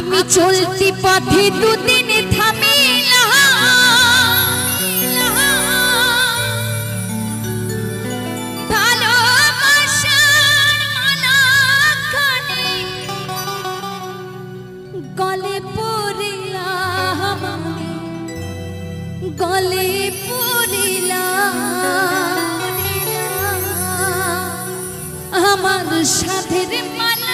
আমি চলতি পথে দুদিন থামিলাম ভালোবাসার মালাখানি গলে পড়িলাম গলে পড়িলাম আমার সাথের মালা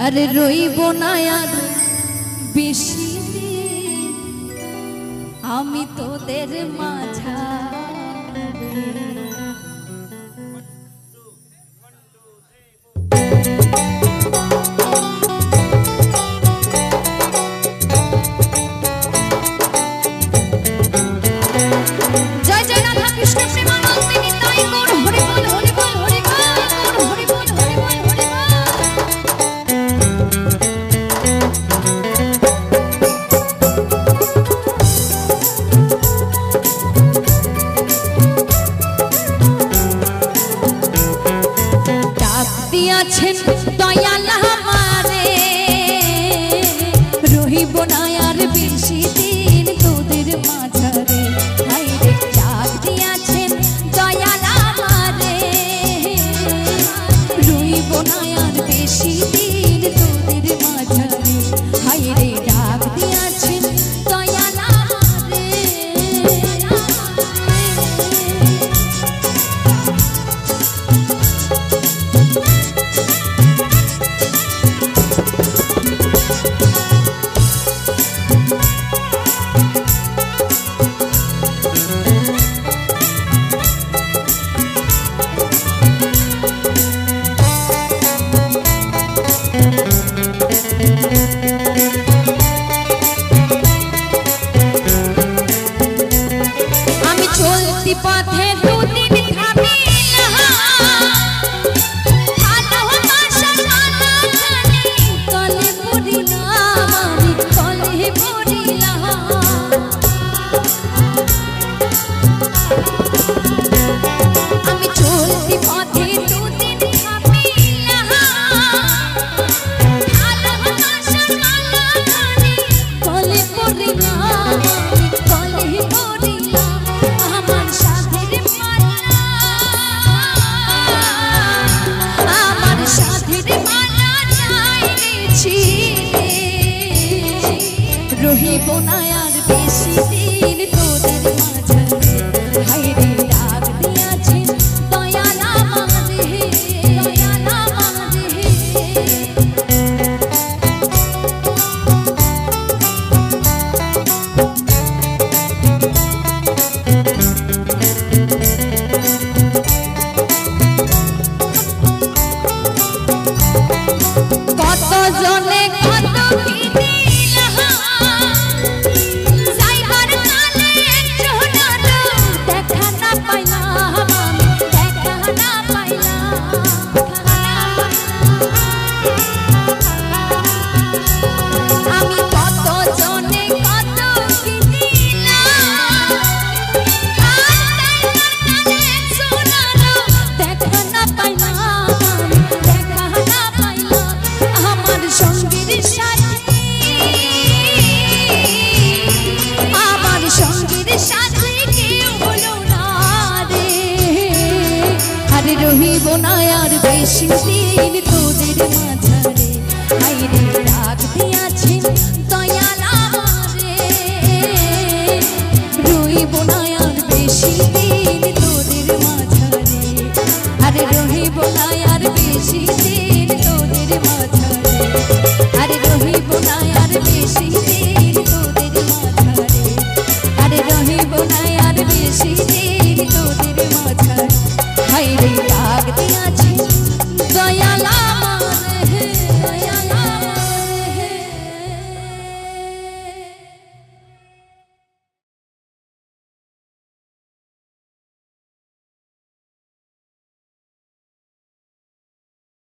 আরে রইব না আর বেশি দিন আমি তোদের মাঝারে দিয়াছেন দয়াল আমারে রহিব না আর বেশি দিন তোদের মাঝারে হায়রে ডাক দিয়াছেন দয়াল আমারে রহিব না আর বেশি দিন তোদের মাঝারে হায়রে ডাক দিয়াছেন দয়াল আমারে পথে দুদিন থামিলাম ভালোবাসার মালাখানি গলে পড়িলাম গলে পড়িলাম আমি চলতি পথে দুদিন থামিলাম ভালোবাসার মালাখানি গলে পড়িলাম গলে পড়িলাম রহিব না আর বেশি দিন তোদের মাঝারে হায়রে ডাক দিয়াছেন দয়াল আমারে দয়াল আমারে কত জনে কত কি রহিব না আর বেশি দিন তোদের মাঝারে হায়রে ডাক দিয়াছেন